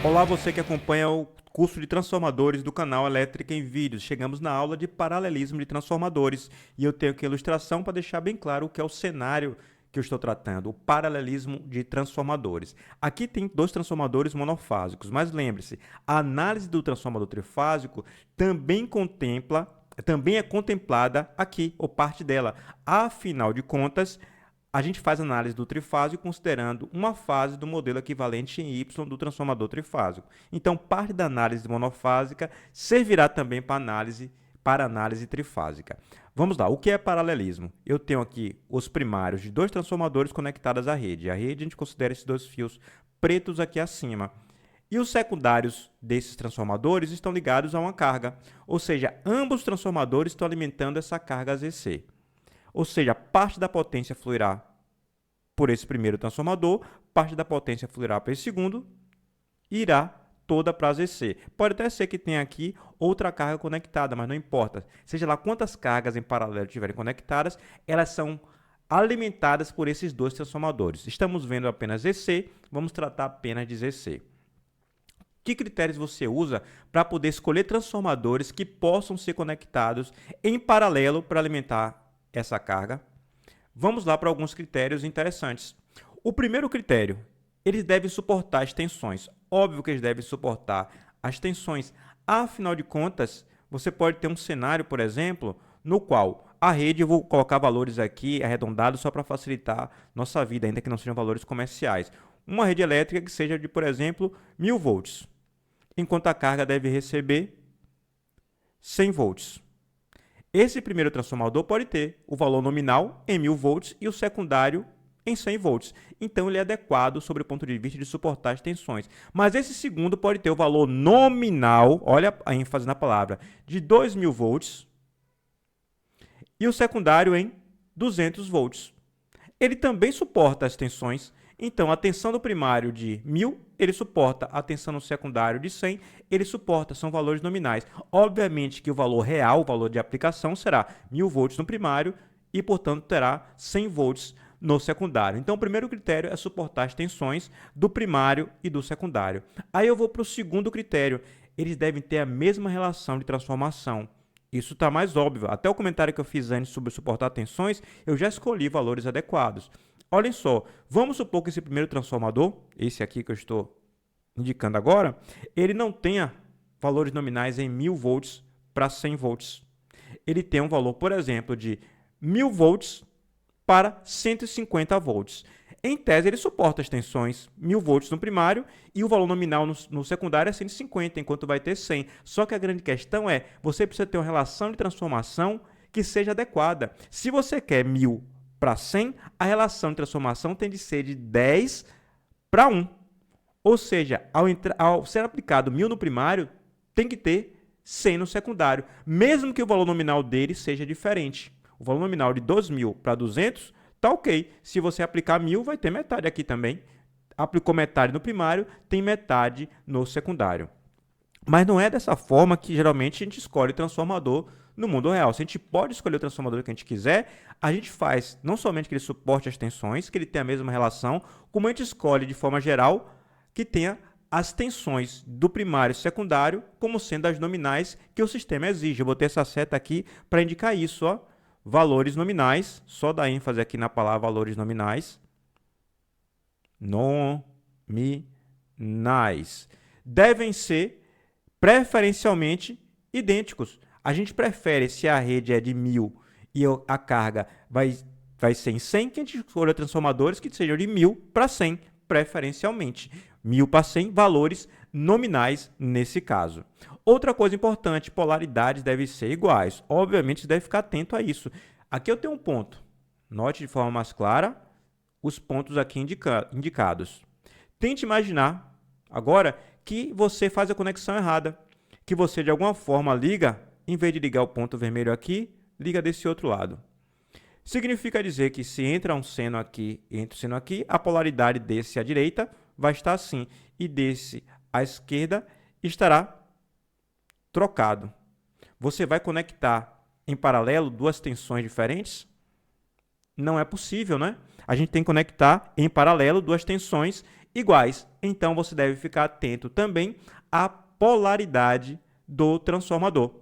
Olá, você que acompanha o curso de transformadores do canal Elétrica em Vídeos. Chegamos na aula de paralelismo de transformadores e eu tenho aqui a ilustração para deixar bem claro o que é o cenário que eu estou tratando, o paralelismo de transformadores. Aqui tem dois transformadores monofásicos, mas lembre-se, a análise do transformador trifásico também é contemplada aqui, ou parte dela. Afinal de contas, a gente faz análise do trifásico considerando uma fase do modelo equivalente em Y do transformador trifásico. Então, parte da análise monofásica servirá também para análise trifásica. Vamos lá, o que é paralelismo? Eu tenho aqui os primários de dois transformadores conectados à rede. A rede a gente considera esses dois fios pretos aqui acima. E os secundários desses transformadores estão ligados a uma carga, ou seja, ambos os transformadores estão alimentando essa carga ZC. Ou seja, parte da potência fluirá por esse primeiro transformador, parte da potência fluirá para esse segundo e irá toda para a ZC. Pode até ser que tenha aqui outra carga conectada, mas não importa. Seja lá quantas cargas em paralelo estiverem conectadas, elas são alimentadas por esses dois transformadores. Estamos vendo apenas ZC, vamos tratar apenas de ZC. Que critérios você usa para poder escolher transformadores que possam ser conectados em paralelo para alimentar essa carga? Vamos lá para alguns critérios interessantes. O primeiro critério, eles devem suportar as tensões. Óbvio que eles devem suportar as tensões. Afinal de contas, você pode ter um cenário, por exemplo, no qual a rede, eu vou colocar valores aqui arredondados só para facilitar nossa vida, ainda que não sejam valores comerciais. Uma rede elétrica que seja de, por exemplo, 1000 volts, enquanto a carga deve receber 100 volts. Esse primeiro transformador pode ter o valor nominal em 1000 volts e o secundário em 100 volts. Então, ele é adequado sobre o ponto de vista de suportar as tensões. Mas esse segundo pode ter o valor nominal, olha a ênfase na palavra, de 2000 volts e o secundário em 200 volts. Ele também suporta as tensões. Então, a tensão do primário de 1000, ele suporta. A tensão no secundário de 100, ele suporta. São valores nominais. Obviamente que o valor real, o valor de aplicação, será 1000 volts no primário e, portanto, terá 100 volts no secundário. Então, o primeiro critério é suportar as tensões do primário e do secundário. Aí eu vou para o segundo critério. Eles devem ter a mesma relação de transformação. Isso está mais óbvio. Até o comentário que eu fiz antes sobre suportar tensões, eu já escolhi valores adequados. Olhem só, vamos supor que esse primeiro transformador, esse aqui que eu estou indicando agora, ele não tenha valores nominais em 1000 volts para 100 volts. Ele tem um valor, por exemplo, de 1000 volts para 150 volts. Em tese, ele suporta as tensões 1000 volts no primário e o valor nominal no secundário é 150, enquanto vai ter 100. Só que a grande questão é, você precisa ter uma relação de transformação que seja adequada. Se você quer 1000 para 100, a relação de transformação tem de ser de 10 para 1. Ou seja, ao ser aplicado 1000 no primário, tem que ter 100 no secundário, mesmo que o valor nominal dele seja diferente. O valor nominal de 2000 para 200, tá ok. Se você aplicar 1000, vai ter metade aqui também. Aplicou metade no primário, tem metade no secundário. Mas não é dessa forma que geralmente a gente escolhe o transformador no mundo real. Se a gente pode escolher o transformador que a gente quiser, a gente faz não somente que ele suporte as tensões, que ele tenha a mesma relação, como a gente escolhe de forma geral que tenha as tensões do primário e secundário como sendo as nominais que o sistema exige. Eu vou ter essa seta aqui para indicar isso, ó. Valores nominais, só dar ênfase aqui na palavra valores nominais. Nominais. Devem ser preferencialmente idênticos. A gente prefere, se a rede é de 1000 e a carga vai ser em 100, que a gente escolha transformadores que sejam de 1000 para 100, preferencialmente. 1000 para 100, valores nominais nesse caso. Outra coisa importante, polaridades devem ser iguais. Obviamente, você deve ficar atento a isso. Aqui eu tenho um ponto. Note de forma mais clara os pontos aqui indicados. Tente imaginar agora que você faz a conexão errada, que você de alguma forma liga, em vez de ligar o ponto vermelho aqui, liga desse outro lado. Significa dizer que se entra um seno aqui e entra um seno aqui, a polaridade desse à direita vai estar assim, e desse à esquerda estará trocado. Você vai conectar em paralelo duas tensões diferentes? Não é possível, né? A gente tem que conectar em paralelo duas tensões iguais. Então, você deve ficar atento também à polaridade do transformador.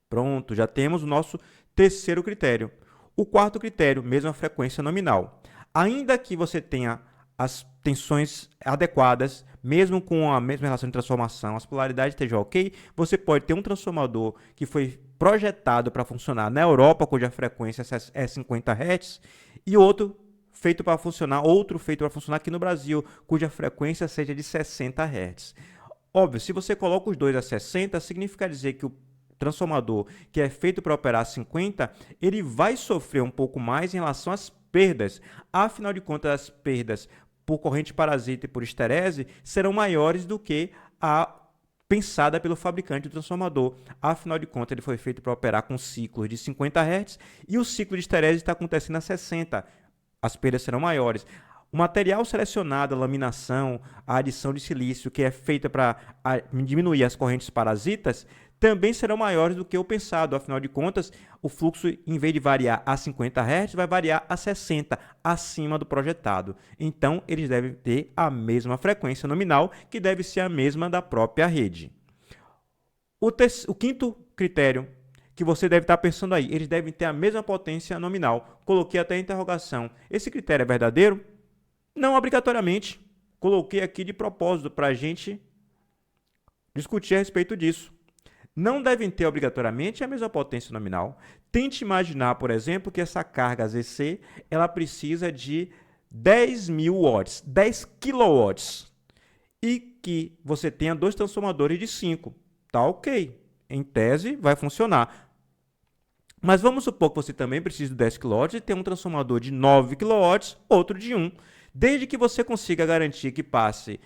Pronto, já temos o nosso terceiro critério. O quarto critério, mesma frequência nominal. Ainda que você tenha as tensões adequadas, mesmo com a mesma relação de transformação, as polaridades estejam ok, você pode ter um transformador que foi projetado para funcionar na Europa, cuja frequência é 50 Hz, e outro feito para funcionar aqui no Brasil, cuja frequência seja de 60 Hz. Óbvio, se você coloca os dois a 60, significa dizer que o transformador que é feito para operar 50, ele vai sofrer um pouco mais em relação às perdas. Afinal de contas, as perdas por corrente parasita e por esterese serão maiores do que a pensada pelo fabricante do transformador. Afinal de contas, ele foi feito para operar com ciclos de 50 Hz e o ciclo de esterese está acontecendo a 60. As perdas serão maiores. O material selecionado, a laminação, a adição de silício, que é feita para diminuir as correntes parasitas, também serão maiores do que o pensado. Afinal de contas, o fluxo, em vez de variar a 50 Hz, vai variar a 60, acima do projetado. Então, eles devem ter a mesma frequência nominal, que deve ser a mesma da própria rede. O quinto critério que você deve estar pensando aí, eles devem ter a mesma potência nominal. Coloquei até a interrogação. Esse critério é verdadeiro? Não obrigatoriamente. Coloquei aqui de propósito para a gente discutir a respeito disso. Não devem ter obrigatoriamente a mesma potência nominal. Tente imaginar, por exemplo, que essa carga ZC ela precisa de 10.000 watts, 10 kW, e que você tenha dois transformadores de 5. Tá ok. Em tese, vai funcionar. Mas vamos supor que você também precise de 10 kW e tem um transformador de 9 kW, outro de 1. Desde que você consiga garantir que passe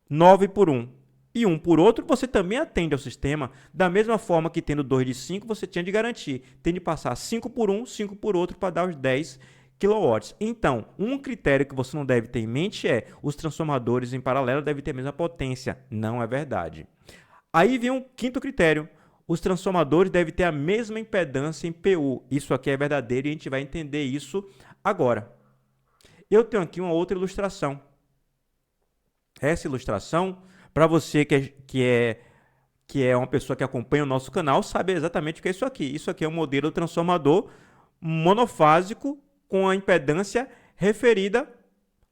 9 por 1 e 1 por outro, você também atende ao sistema, da mesma forma que tendo 2 de 5, você tinha de garantir. Tem de passar 5 por 1, 5 por outro para dar os 10 kW. Então, um critério que você não deve ter em mente é os transformadores em paralelo devem ter a mesma potência. Não é verdade. Aí vem um quinto critério. Os transformadores devem ter a mesma impedância em PU. Isso aqui é verdadeiro e a gente vai entender isso agora. Eu tenho aqui uma outra ilustração. Essa ilustração, para você que é uma pessoa que acompanha o nosso canal, sabe exatamente o que é isso aqui. Isso aqui é um modelo transformador monofásico com a impedância referida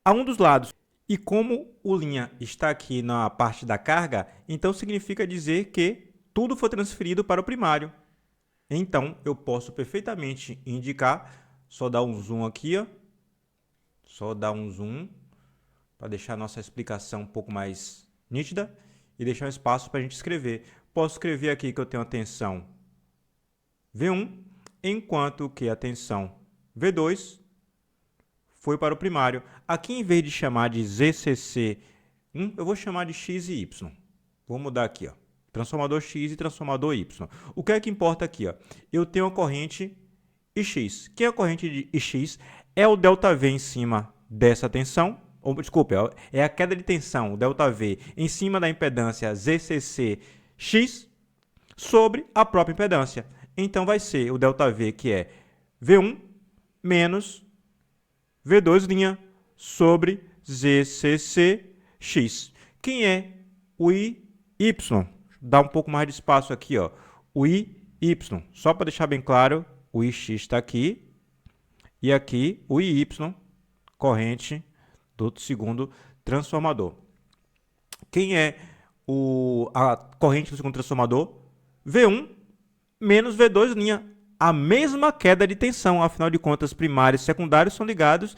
a um dos lados. E como o linha está aqui na parte da carga, então significa dizer que tudo foi transferido para o primário. Então, eu posso perfeitamente indicar, só dar um zoom aqui, ó. Só dar um zoom para deixar a nossa explicação um pouco mais nítida e deixar um espaço para a gente escrever. Posso escrever aqui que eu tenho a tensão V1, enquanto que a tensão V2 foi para o primário. Aqui, em vez de chamar de ZCC1, eu vou chamar de X e Y. Vou mudar aqui, ó. Transformador X e transformador Y. O que é que importa aqui? Ó? Eu tenho a corrente IX. Que é a corrente de IX? É o ΔV em cima dessa tensão, desculpa, é a queda de tensão, o ΔV, em cima da impedância ZCCX sobre a própria impedância. Então, vai ser o ΔV, que é V1 menos V2' sobre ZCCX. Quem é o IY? Dá um pouco mais de espaço aqui, ó. O IY, só para deixar bem claro, o IX está aqui e aqui o IY, corrente do segundo transformador. Quem é a corrente do segundo transformador? V1 menos V2', a mesma queda de tensão. Afinal de contas, primários e secundários são ligados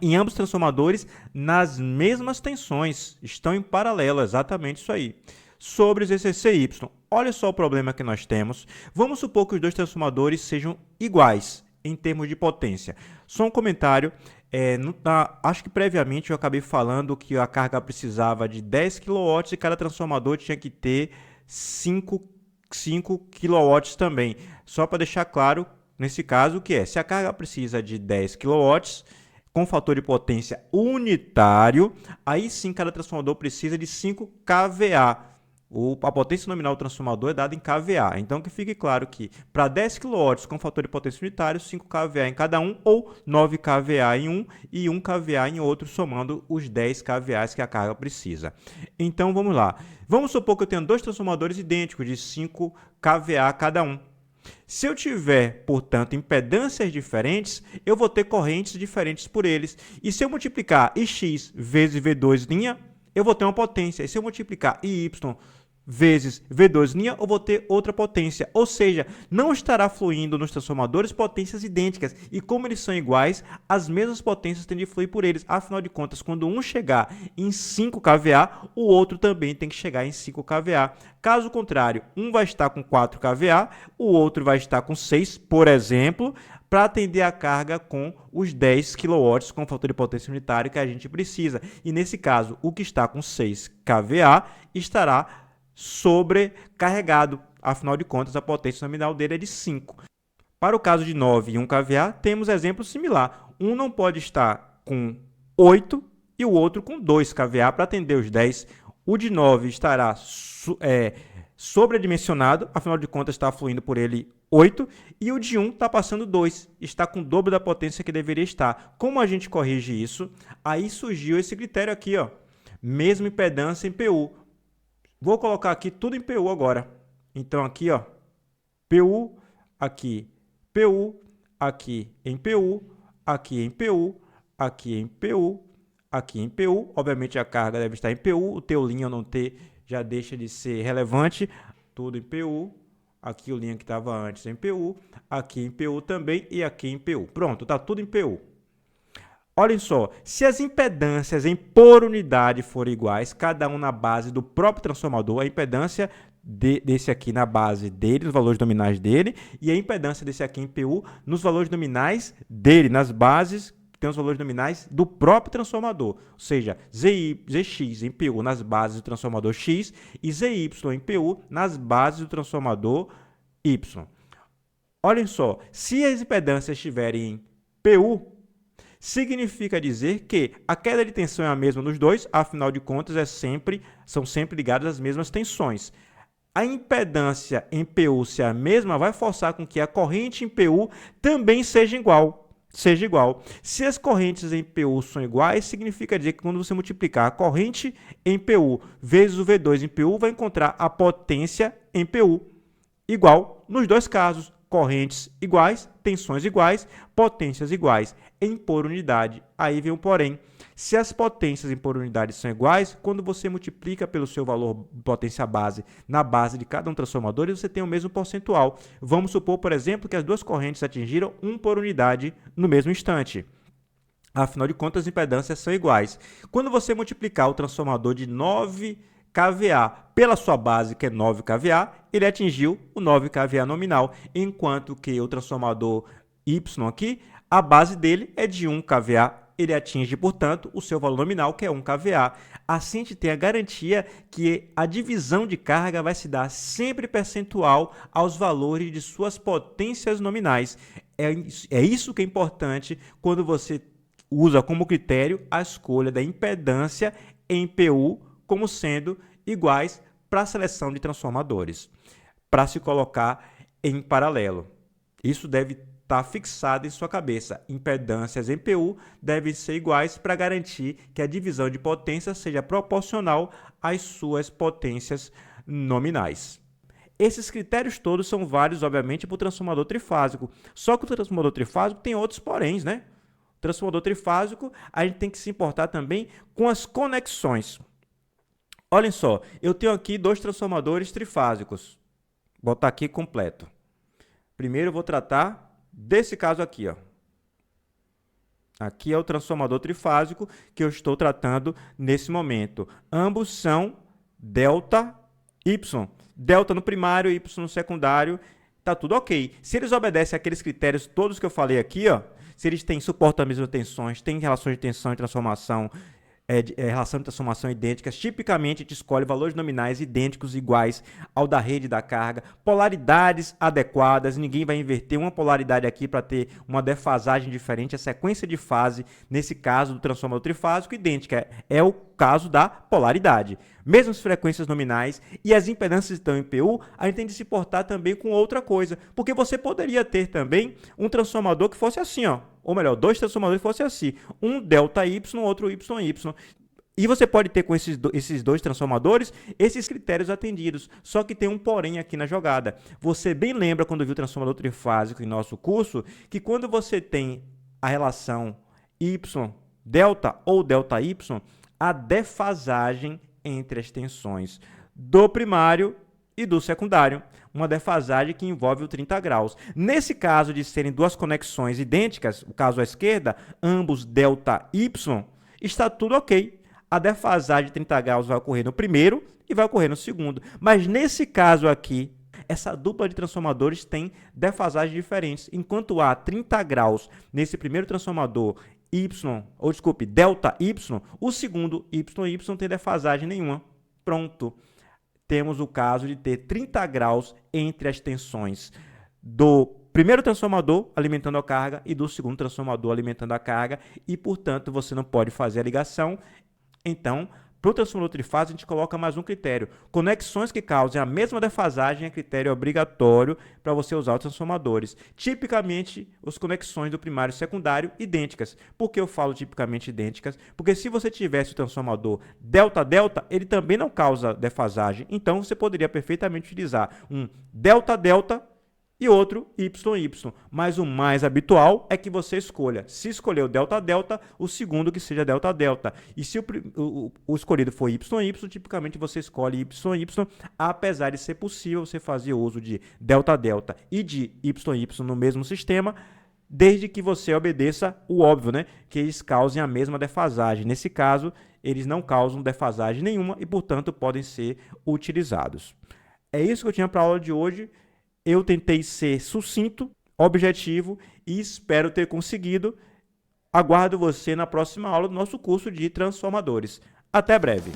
em ambos os transformadores nas mesmas tensões. Estão em paralelo, exatamente isso aí. Sobre ZCCY. Olha só o problema que nós temos. Vamos supor que os dois transformadores sejam iguais em termos de potência. Só um comentário. Acho que previamente eu acabei falando que a carga precisava de 10 kW e cada transformador tinha que ter 5 kW também. Só para deixar claro, nesse caso, o que é? Se a carga precisa de 10 kW, com fator de potência unitário, aí sim cada transformador precisa de 5 kVA. A potência nominal do transformador é dada em kVA. Então, que fique claro que para 10 kW com fator de potência unitário, 5 kVA em cada um, ou 9 kVA em um e 1 kVA em outro, somando os 10 kVA que a carga precisa. Então, vamos lá. Vamos supor que eu tenho dois transformadores idênticos de 5 kVA cada um. Se eu tiver, portanto, impedâncias diferentes, eu vou ter correntes diferentes por eles. E se eu multiplicar IX vezes V2', eu vou ter uma potência. E se eu multiplicar IY vezes V2', eu vou ter outra potência. Ou seja, não estará fluindo nos transformadores potências idênticas. E como eles são iguais, as mesmas potências têm de fluir por eles. Afinal de contas, quando um chegar em 5 kVA, o outro também tem que chegar em 5 kVA. Caso contrário, um vai estar com 4 kVA, o outro vai estar com 6, por exemplo, para atender a carga com os 10 kW com fator de potência unitário que a gente precisa. E nesse caso, o que está com 6 kVA estará sobrecarregado. Afinal de contas, a potência nominal dele é de 5. Para o caso de 9 e 1 kVA, temos exemplo similar. Um não pode estar com 8 e o outro com 2 kVA para atender os 10. O de 9 estará sobredimensionado, afinal de contas está fluindo por ele 8, e o de 1 está passando 2, está com o dobro da potência que deveria estar. Como a gente corrige isso? Aí surgiu esse critério aqui, ó, mesma impedância em PU. Vou colocar aqui tudo em PU agora. Então, aqui, ó, PU, aqui, PU, aqui em PU, aqui em PU, aqui em PU, aqui em PU. Obviamente, a carga deve estar em PU. O teu linha ou não ter já deixa de ser relevante. Tudo em PU. Aqui o linha que estava antes em PU. Aqui em PU também e aqui em PU. Pronto, está tudo em PU. Olhem só, se as impedâncias em por unidade forem iguais, cada um na base do próprio transformador, a impedância desse aqui na base dele, nos valores nominais dele, e a impedância desse aqui em PU nos valores nominais dele, nas bases que tem os valores nominais do próprio transformador. Ou seja, Zx em PU nas bases do transformador X e Zy em PU nas bases do transformador Y. Olhem só, se as impedâncias estiverem em PU, significa dizer que a queda de tensão é a mesma nos dois, afinal de contas são sempre ligadas às mesmas tensões. A impedância em PU ser a mesma vai forçar com que a corrente em PU também seja igual. Se as correntes em PU são iguais, significa dizer que quando você multiplicar a corrente em PU vezes o V2 em PU, vai encontrar a potência em PU igual nos dois casos. Correntes iguais, tensões iguais, potências iguais em por unidade. Aí vem um porém. Se as potências em por unidade são iguais, quando você multiplica pelo seu valor potência base na base de cada um transformador, você tem o mesmo percentual. Vamos supor, por exemplo, que as duas correntes atingiram 1 por unidade no mesmo instante. Afinal de contas, as impedâncias são iguais. Quando você multiplicar o transformador de 9 kVA pela sua base, que é 9 kVA, ele atingiu o 9 kVA nominal, enquanto que o transformador Y aqui, a base dele é de 1 kVA, ele atinge, portanto, o seu valor nominal, que é 1 kVA. Assim, a gente tem a garantia que a divisão de carga vai se dar sempre percentual aos valores de suas potências nominais. É isso que é importante quando você usa como critério a escolha da impedância em PU como sendo iguais para a seleção de transformadores, para se colocar em paralelo. Isso deve estar fixado em sua cabeça. Impedâncias em PU devem ser iguais para garantir que a divisão de potência seja proporcional às suas potências nominais. Esses critérios todos são válidos, obviamente, para o transformador trifásico. Só que o transformador trifásico tem outros poréns, né? O transformador trifásico, a gente tem que se importar também com as conexões. Olhem só, eu tenho aqui dois transformadores trifásicos. Vou botar aqui completo. Primeiro eu vou tratar desse caso aqui, ó. Aqui é o transformador trifásico que eu estou tratando nesse momento. Ambos são delta Y. Delta no primário, Y no secundário. Tá tudo ok. Se eles obedecem àqueles critérios todos que eu falei aqui, ó, se eles suportam as mesmas tensões, têm relações de tensão e transformação relação de transformação idênticas, tipicamente a gente escolhe valores nominais idênticos, iguais ao da rede da carga, polaridades adequadas, ninguém vai inverter uma polaridade aqui para ter uma defasagem diferente, a sequência de fase, nesse caso do transformador trifásico, idêntica, é o caso da polaridade. Mesmas frequências nominais e as impedâncias estão em PU, a gente tem de se portar também com outra coisa, porque você poderia ter também um transformador que fosse assim, ó, ou melhor, dois transformadores que fossem assim, um ΔY, outro YY. E você pode ter com esses dois transformadores esses critérios atendidos, só que tem um porém aqui na jogada. Você bem lembra quando viu o transformador trifásico em nosso curso, que quando você tem a relação Y, delta ou ΔY, a defasagem entre as tensões do primário e do secundário, uma defasagem que envolve o 30 graus. Nesse caso de serem duas conexões idênticas, o caso à esquerda, ambos ΔY, está tudo ok. A defasagem de 30 graus vai ocorrer no primeiro e vai ocorrer no segundo. Mas nesse caso aqui, essa dupla de transformadores tem defasagens diferentes. Enquanto há 30 graus nesse primeiro transformador ΔY, o segundo YY tem defasagem nenhuma. Pronto. Temos o caso de ter 30 graus entre as tensões do primeiro transformador alimentando a carga e do segundo transformador alimentando a carga e, portanto, você não pode fazer a ligação. Então, para o transformador trifásico, a gente coloca mais um critério. Conexões que causem a mesma defasagem é critério obrigatório para você usar os transformadores. Tipicamente, as conexões do primário e secundário idênticas. Por que eu falo tipicamente idênticas? Porque se você tivesse o transformador ΔΔ, ele também não causa defasagem. Então, você poderia perfeitamente utilizar um ΔΔ e outro YY. Mas o mais habitual é que você escolha. Se escolher o ΔΔ, o segundo que seja ΔΔ. E se o escolhido for YY, tipicamente você escolhe YY, apesar de ser possível você fazer uso de ΔΔ e de YY no mesmo sistema, desde que você obedeça o óbvio, né? Que eles causem a mesma defasagem. Nesse caso, eles não causam defasagem nenhuma e, portanto, podem ser utilizados. É isso que eu tinha para a aula de hoje. Eu tentei ser sucinto, objetivo e espero ter conseguido. Aguardo você na próxima aula do nosso curso de transformadores. Até breve!